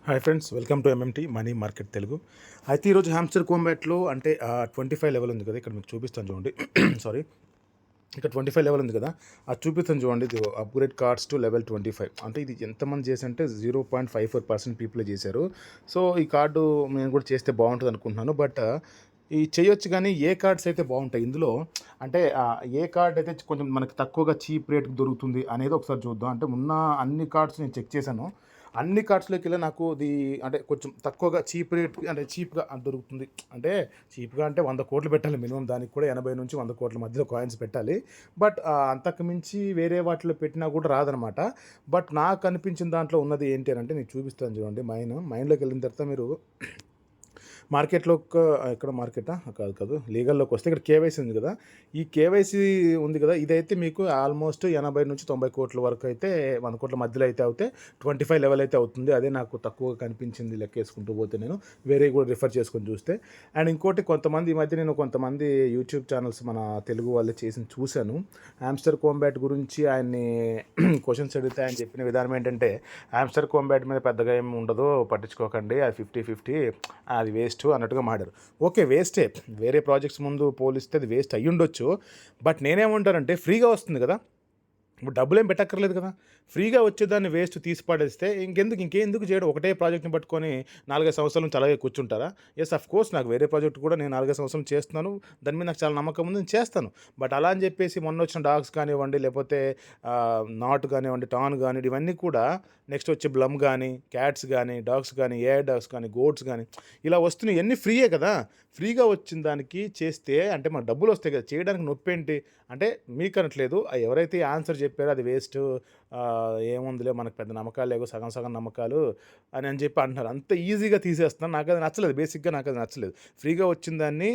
Hi friends, welcome to MMT money market Telugu. అయితే ఈరోజు hamster కాంబాట్లో అంటే 25 లెవెల్ ఉంది కదా, ఇక్కడ మీకు చూపిస్తాను చూడండి. సారీ, ఇక్కడ 25 లెవెల్ ఉంది కదా, అది చూపిస్తాను చూడండి. ఇది అప్గ్రేడ్ కార్డ్స్ టు లెవెల్ 25. అంటే ఇది ఎంతమంది చేశారంటే 0.54% పీపుల్ చేశారు. సో ఈ కార్డు నేను కూడా చేస్తే బాగుంటుంది అనుకుంటున్నాను. బట్ ఈ చేయొచ్చు, కానీ ఏ కార్డ్స్ అయితే బాగుంటాయి ఇందులో, అంటే ఏ కార్డ్ అయితే కొంచెం మనకి తక్కువగా చీప్ రేట్కి దొరుకుతుంది అనేది ఒకసారి చూద్దాం. అంటే ఉన్న అన్ని కార్డ్స్ నేను చెక్ చేశాను. అన్ని కార్డ్స్లోకి వెళ్ళి నాకు ఇది అంటే కొంచెం తక్కువగా చీప్ రేట్, అంటే చీప్గా దొరుకుతుంది. అంటే చీప్గా అంటే 100 కోట్లు పెట్టాలి మినిమం, దానికి కూడా 80 నుంచి 100 కోట్ల మధ్యలో కాయిన్స్ పెట్టాలి. బట్ అంతకు మించి వేరే వాటిలో పెట్టినా కూడా రాదనమాట. బట్ నాకు అనిపించిన దాంట్లో ఉన్నది ఏంటి అని అంటే నేను చూపిస్తాను చూడండి. మైండ్లోకి వెళ్ళిన తర్వాత మీరు మార్కెట్లో ఎక్కడ మార్కెటా కాదు కాదు లీగల్లోకి వస్తే ఇక్కడ కేవైసీ ఉంది కదా, ఈ కేవైసీ ఉంది కదా, ఇదైతే మీకు ఆల్మోస్ట్ 80 నుంచి 90 కోట్ల వరకు అయితే 100 కోట్ల మధ్యలో అయితే అవుతే 25 లెవెల్ అయితే అవుతుంది. అదే నాకు తక్కువగా కనిపించింది లెక్కేసుకుంటూ పోతే, నేను వేరే కూడా రిఫర్ చేసుకొని చూస్తే. అండ్ ఇంకోటి, కొంతమంది ఈ మధ్య నేను కొంతమంది యూట్యూబ్ ఛానల్స్ మన తెలుగు వాళ్ళే చేసి చూశాను. హ్యామ్స్టర్ కాంబాట్ గురించి ఆయన్ని క్వశ్చన్స్ అడిగితే ఆయన చెప్పిన విధానం ఏంటంటే, హ్యామ్స్టర్ కాంబాట్ మీద పెద్దగా ఏమి ఉండదు, పట్టించుకోకండి, అది 50-50, అది వేస్ట్ అన్నట్టుగా మాడారు. ఓకే, వేస్టే, వేరే ప్రాజెక్ట్స్ ముందు పోలిస్తే అది వేస్ట్ అయ్యి ఉండొచ్చు. బట్ నేనేమంటానంటే, ఫ్రీగా వస్తుంది కదా, ఇప్పుడు డబ్బులు ఏం పెట్టక్కర్లేదు కదా, ఫ్రీగా వచ్చేదాన్ని వేస్ట్ తీసి పడేస్తే ఇంకెందుకు చేయడం? ఒకటే ప్రాజెక్ట్ని పట్టుకొని 4-5 సంవత్సరాల నుంచి అలాగే కూర్చుంటారా? ఎస్, అఫ్ కోర్స్, నాకు వేరే ప్రాజెక్ట్ కూడా నేను 4-5 సంవత్సరాలు చేస్తున్నాను, దాని మీద నాకు చాలా నమ్మకం ఉంది, నేను చేస్తాను. బట్ అలా అని చెప్పేసి మొన్న వచ్చిన డాగ్స్ కానివ్వండి, లేకపోతే నాట్ కానివ్వండి, టాన్ కానివ్వండి, ఇవన్నీ కూడా నెక్స్ట్ వచ్చే బ్లమ్ కానీ, క్యాట్స్ కానీ, డాగ్స్ కానీ, ఏఐ డాగ్స్ కానీ, గోడ్స్ కానీ ఇలా వస్తున్నాయి, ఇవన్నీ ఫ్రీయే కదా. ఫ్రీగా వచ్చిన దానికి చేస్తే అంటే మనకు డబ్బులు వస్తాయి కదా, చేయడానికి నొప్పి ఏంటి అంటే మీకు అనట్లేదు. ఎవరైతే ఆన్సర్ చెప్పారో అది వేస్ట్, ఏముందిలే మనకు పెద్ద నమ్మకాలు లేవు, సగం సగం నమ్మకాలు అని చెప్పి అంటున్నారు. అంత ఈజీగా తీసేస్తున్నాను. నాకు అది నచ్చలేదు, బేసిక్గా నాకు అది నచ్చలేదు. ఫ్రీగా వచ్చిన దాన్ని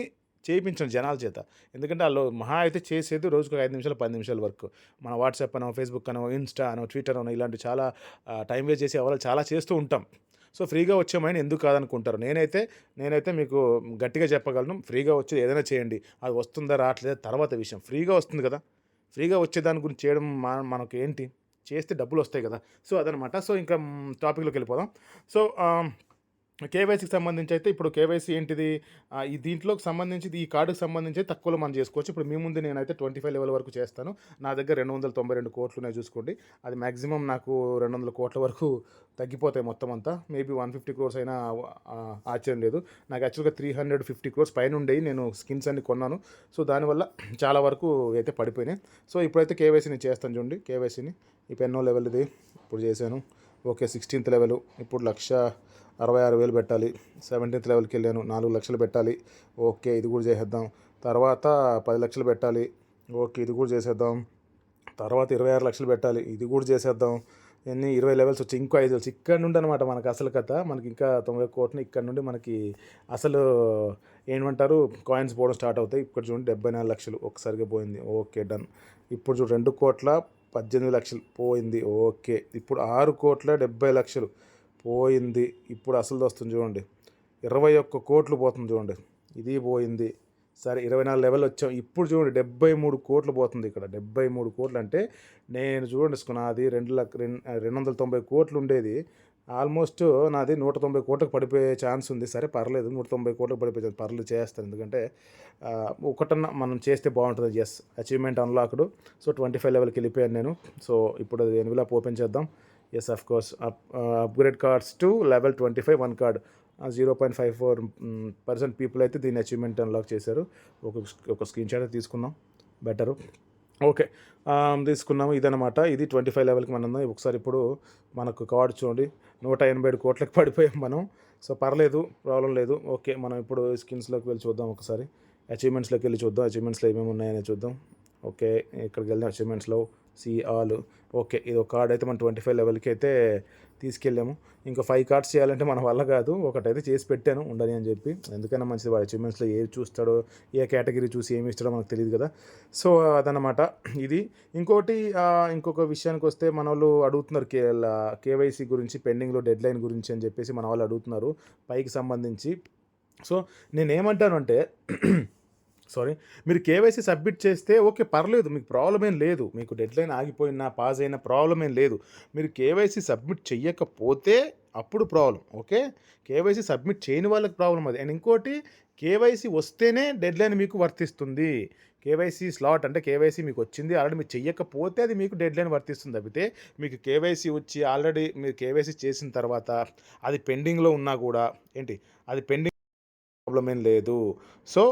చేయించండి జనాల చేత. ఎందుకంటే వాళ్ళు మహా అయితే చేసేది రోజుకు 5 నిమిషాలు 10 నిమిషాల వరకు. మన వాట్సాప్ అనో, ఫేస్బుక్ అనో, ఇన్స్టా అనో, ట్విట్టర్ అనో, ఇలాంటి చాలా టైం వేస్ట్ చేసి ఎవరు చాలా చేస్తూ ఉంటాం. సో ఫ్రీగా వచ్చేమైనా ఎందుకు కాదనుకుంటారు. నేనైతే మీకు గట్టిగా చెప్పగలను, ఫ్రీగా వచ్చేది ఏదైనా చేయండి. అది వస్తుందా రావట్లేదా తర్వాత విషయం. ఫ్రీగా వస్తుంది కదా, ఫ్రీగా వచ్చే దాని గురించి చేయడం మనకు ఏంటి, చేస్తే డబ్బులు వస్తాయి కదా. సో అదనమాట. సో ఇంకా టాపిక్లోకి వెళ్ళిపోదాం. సో కేవైసీకి సంబంధించి అయితే, ఇప్పుడు కేవైసీ ఏంటిది, ఈ దీంట్లోకి సంబంధించి ఈ కార్డుకి సంబంధించి తక్కువలో మనం చేసుకోవచ్చు. ఇప్పుడు మీ ముందు నేనైతే 25 లెవెల్ వరకు చేస్తాను. నా దగ్గర 292 కోట్లు ఉన్నాయి చూసుకోండి. అది మ్యాక్సిమం నాకు 200 కోట్ల వరకు తగ్గిపోతాయి మొత్తం అంతా. మేబీ 150 క్రోర్స్ అయినా ఆశ్చర్యం లేదు. నాకు యాక్చువల్గా 350 క్రోర్స్ పైన ఉండేవి, నేను స్కిన్స్ అన్ని కొన్నాను. సో దానివల్ల చాలా వరకు అయితే పడిపోయినాయి. సో ఇప్పుడైతే కేవైసీని చేస్తాను చూడండి. కేవైసీని ఈ పెన్నో లెవెల్ ఇది ఇప్పుడు చేశాను. Okay, 16th level. ఇప్పుడు 1,66,000 పెట్టాలి. 17th లెవెల్కి వెళ్ళాను, 4 లక్షలు పెట్టాలి. ఓకే, ఇది కూడా చేసేద్దాం. తర్వాత 10 లక్షలు పెట్టాలి. ఓకే, ఇది కూడా చేసేద్దాం. తర్వాత 26 లక్షలు పెట్టాలి. ఇది కూడా చేసేద్దాం. 20 లెవెల్స్ వచ్చి ఇంకో 5 లక్షలు. ఇక్కడ నుండి అనమాట మనకు అసలు కథ. మనకి ఇంకా 90 కోట్లు ఇక్కడ నుండి మనకి అసలు ఏమంటారు, కాయిన్స్ పోవడం స్టార్ట్ అవుతాయి. ఇక్కడ చూడండి 74 లక్షలు ఒకసారిగా పోయింది. Okay, done. ఇప్పుడు చూడు 2,18,00,000 పోయింది. ఓకే, ఇప్పుడు 6,70,00,000 పోయింది. ఇప్పుడు అసలు వస్తుంది చూడండి, 21 కోట్లు పోతుంది చూడండి, ఇది పోయింది. సరే, 24 లెవెల్ వచ్చాం. ఇప్పుడు చూడండి 73 కోట్లు పోతుంది ఇక్కడ. 73 కోట్లు అంటే నేను చూడండి, నాది 290 కోట్లు ఉండేది, ఆల్మోస్ట్ నాది 190 కోట్లకు పడిపోయే ఛాన్స్ ఉంది. సరే పర్లేదు, 190 కోట్లకు పడిపోయే ఛాన్స్ పర్లేదు, చేస్తాను. ఎందుకంటే ఒకటన్నా మనం చేస్తే బాగుంటుంది. Yes, achievement unlocked. సో 25 లెవెల్కి వెళ్ళిపోయాను నేను. సో ఇప్పుడు అది ఎన్విలాప్ ఓపెన్ చేద్దాం. Yes, of course, upgrade cards to level 25 1 card. 0.54% people అయితే దీన్ని అచీవ్మెంట్ అన్లాక్ చేశారు. ఒక స్క్రీన్ షాట్ తీసుకుందాం, బెటరు. ఓకే, తీసుకున్నాము. ఇదనమాట, ఇది 25 లెవెల్కి మనం. ఒకసారి ఇప్పుడు మనకు కార్డ్ చూడండి, 187 కోట్లకి పడిపోయాం మనం. సో పర్లేదు, ప్రాబ్లం లేదు. ఓకే, మనం ఇప్పుడు స్కిన్స్లోకి వెళ్ళి చూద్దాం. ఒకసారి అచీవ్మెంట్స్లోకి వెళ్ళి చూద్దాం, అచీవ్మెంట్స్లో ఏమేమి ఉన్నాయని చూద్దాం. ఓకే, ఇక్కడికి వెళ్ళిన అచీవ్మెంట్స్లో సి ఆల్. ఓకే, ఇది ఒక కార్డ్ అయితే మనం 25 లెవెల్కి అయితే తీసుకెళ్ళాము. ఇంకా 5 కార్డ్స్ చేయాలంటే మన వల్ల కాదు, ఒకటైతే చేసి పెట్టాను ఉండని అని చెప్పి. ఎందుకైనా మంచిది, వాడు అచీవ్మెంట్స్లో ఏది చూస్తాడో, ఏ కేటగిరీ చూసి ఏమి ఇస్తాడో మనకు తెలియదు కదా. సో అదనమాట ఇది. ఇంకొక విషయానికి వస్తే, మన వాళ్ళు అడుగుతున్నారు కేవైసీ గురించి, పెండింగ్లో డెడ్ లైన్ గురించి అని చెప్పేసి మన వాళ్ళు అడుగుతున్నారు పైకి సంబంధించి. సో నేనేమంటాను అంటే సారీ. మీరు కేవైసీ సబ్మిట్ చేస్తే ఓకే. పర్లేదు. మీకు ప్రాబ్లమ్ ఏం లేదు. మీకు డెడ్‌లైన్ ఆగిపోయినా, పాస్ అయినా ప్రాబ్లమ్ ఏం లేదు. మీరు కేవైసీ సబ్మిట్ చెయ్యకపోతే అప్పుడు ప్రాబ్లమ్. ఓకే. కేవైసీ సబ్మిట్ చేయని వాళ్ళకి ప్రాబ్లమ్ అది. అండ్ ఇంకోటి కేవైసీ వస్తేనే డెడ్‌లైన్ మీకు వర్తిస్తుంది. కేవైసీ స్లాట్ అంటే కేవైసీ మీకొచ్చింది. ఆల్రెడీ మీరు చెయ్యకపోతే అది మీకు డెడ్‌లైన్ వర్తిస్తుంది తప్పితే, మీకు కేవైసీ వచ్చి ఆల్రెడీ మీరు కేవైసీ చేసిన తర్వాత అది పెండింగ్‌లో ఉన్నా గూడా ఏంటి అది పెండింగ్ ప్రాబ్లమ్ ఏం లేదు. సో,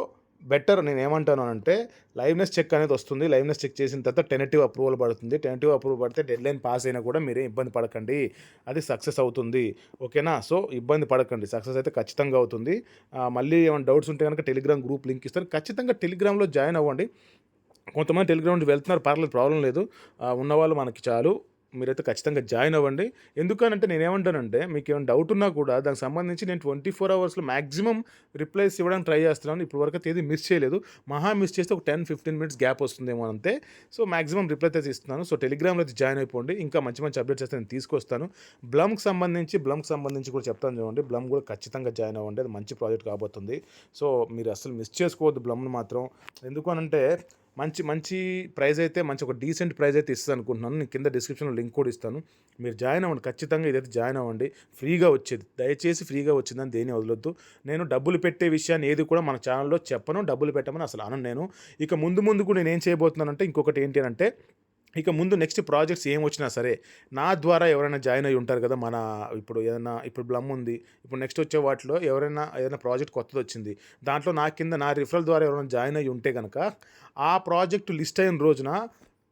బెటర్ నేనేమంటాను అంటే లైవ్‌నెస్ చెక్ అనేది వస్తుంది. లైవ్‌నెస్ చెక్ చేసిన తర్వాత టెంటేటివ్ అప్రూవల్ పడుతుంది. టెంటేటివ్ అప్రూవల్ పడితే డెడ్‌లైన్ పాస్ అయినా కూడా మీరేం ఇబ్బంది పడకండి. అది సక్సెస్ అవుతుంది. ఓకేనా? సో, ఇబ్బంది పడకండి. సక్సెస్ అయితే ఖచ్చితంగా అవుతుంది. మళ్ళీ ఏమైనా డౌట్స్ ఉంటే గనుక టెలిగ్రామ్ గ్రూప్ లింక్ ఇస్తాను. ఖచ్చితంగా టెలిగ్రామ్‌లో జాయిన్ అవ్వండి. కొంతమంది టెలిగ్రామ్ నుంచి వెళ్తున్నారు. పర్లేదు ప్రాబ్లమ్ లేదు. ఉన్నవాళ్ళు మనకి చాలు. మీరైతే ఖచ్చితంగా జాయిన్ అవ్వండి. ఎందుకనంటే నేనేమంటానంటే మీకేమైనా డౌట్ ఉన్నా కూడా దానికి సంబంధించి నేను 24 అవర్స్‌లో మాక్సిమం రిప్లైస్ ఇవ్వడానికి ట్రై చేస్తున్నాను. ఇప్పటి వరకైతే ఏది మిస్ చేయలేదు. మహా మిస్ చేస్తే ఒక 10, 15 మినిట్స్ గ్యాప్ వస్తుందేమో అంతే. సో, మాక్సిమం రిప్లై అయితే ఇస్తున్నాను. సో, టెలిగ్రామ్‌లో అయితే జాయిన్ అయిపోండి. ఇంకా మంచి మంచి అప్డేట్స్ అయితే నేను తీసుకొస్తాను. బ్లమ్‌కి సంబంధించి కూడా చెప్తాను చూడండి. బ్లమ్ కూడా ఖచ్చితంగా జాయిన్ అవ్వండి. అది మంచి ప్రాజెక్ట్ కాబోతుంది. సో, మీరు అస్సలు మిస్ చేసుకోవద్దు బ్లమ్‌ని మాత్రం. ఎందుకు అనంటే మంచి మంచి ప్రైజ్ అయితే మంచి ఒక డీసెంట్ ప్రైజ్ అయితే ఇస్తాననుకుంటున్నాను. నేను కింద డిస్క్రిప్షన్‌లో లింక్ కూడా ఇస్తాను. మీరు జాయిన్ అవ్వండి. ఖచ్చితంగా ఇదైతే జాయిన్ అవ్వండి. ఫ్రీగా వచ్చేది. దయచేసి ఫ్రీగా వచ్చిందని దేన్ని వదలొద్దు. నేను డబ్బులు పెట్టే విషయాన్ని ఏది కూడా మన ఛానెల్‌లో చెప్పను. డబ్బులు పెట్టమని అసలు అనను నేను. ఇక ముందు ముందు కూడా నేనేం చేయబోతున్నానంటే ఇంకొకటి ఏంటి అనంటే ఇక ముందు నెక్స్ట్ ప్రాజెక్ట్స్ ఏమొచ్చినా సరే, నా ద్వారా ఎవరైనా జాయిన్ అయ్యి ఉంటారు కదా! మన ఇప్పుడు బ్లమ్ ఉంది. ఇప్పుడు నెక్స్ట్ వచ్చే వాటిలో ఏదైనా ప్రాజెక్ట్ కొత్తదొచ్చింది. దాంట్లో నా కింద నా రిఫరల్ ద్వారా ఎవరైనా జాయిన్ అయ్యి ఉంటే గనక, ఆ ప్రాజెక్ట్ లిస్ట్ అయిన రోజున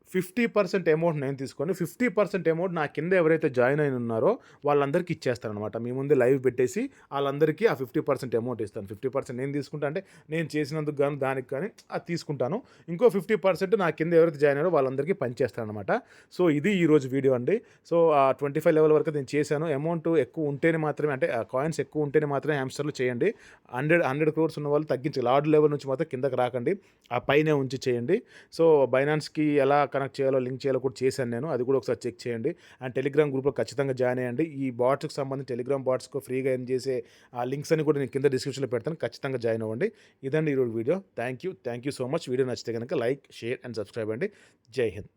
50% అమౌంట్ నేను తీసుకొని, 50% అమౌంట్ నా కింద ఎవరైతే జాయిన్ అయిన ఉన్నారో వాళ్ళందరికీ ఇచ్చేస్తాననమాట. మీ ముందే లైవ్ పెట్టేసి ఆళ్ళందరికీ ఆ 50% అమౌంట్ ఇస్తాను. 50% నేను తీసుకుంటా అంటే నేను చేసినందుకు గాను దానికి కానీ అది తీసుకుంటాను. ఇంకో 50% నా కింద ఎవరైతే జాయిన్ అయ్యారో వాళ్ళందరికీ పంచేస్తాననమాట. సో, ఇది ఈరోజు వీడియో అండి. సో, 25 లెవెల్ వరకు నేను చేశాను. అమౌంట్ ఎక్కువ ఉంటేనే మాత్రమే అంటే కాయిన్స్ ఎక్కువ ఉంటేనే మాత్రమే హామ్స్టర్‌లు చేయండి. 100 క్రోర్స్ ఉన్న వాళ్ళు తగ్గించి లార్డ్ లెవెల్ నుంచి మాత్రం కిందకి రాకండి. ఆ పైనే ఉంచి చేయండి. సో, బైనాన్స్‌కి ఎలా కనెక్ట్ చేయాలో, లింక్ చేయాలో కూడా చేశాను నేను. అది కూడా ఒకసారి చెక్ చేయండి. అండ్ టెలిగ్రామ్ గ్రూప్‌లో ఖచ్చితంగా జాయిన్ అయ్యండి. ఈ బాట్స్‌కి సంబంధించి టెలిగ్రామ్ బాట్స్‌కు ఫ్రీగా ఎర్న్ చేసే ఆ లింక్స్ అన్ని కూడా నేను కింద డిస్క్రిప్షన్‌లో పెడతాను. ఖచ్చితంగా జాయిన్ అవ్వండి. ఇదండి ఈరోజు video. Thank you so much. Video నచ్చితే గనుక లైక్, షేర్ అండ్ సబ్స్క్రైబ్ అండి. జై హింద్.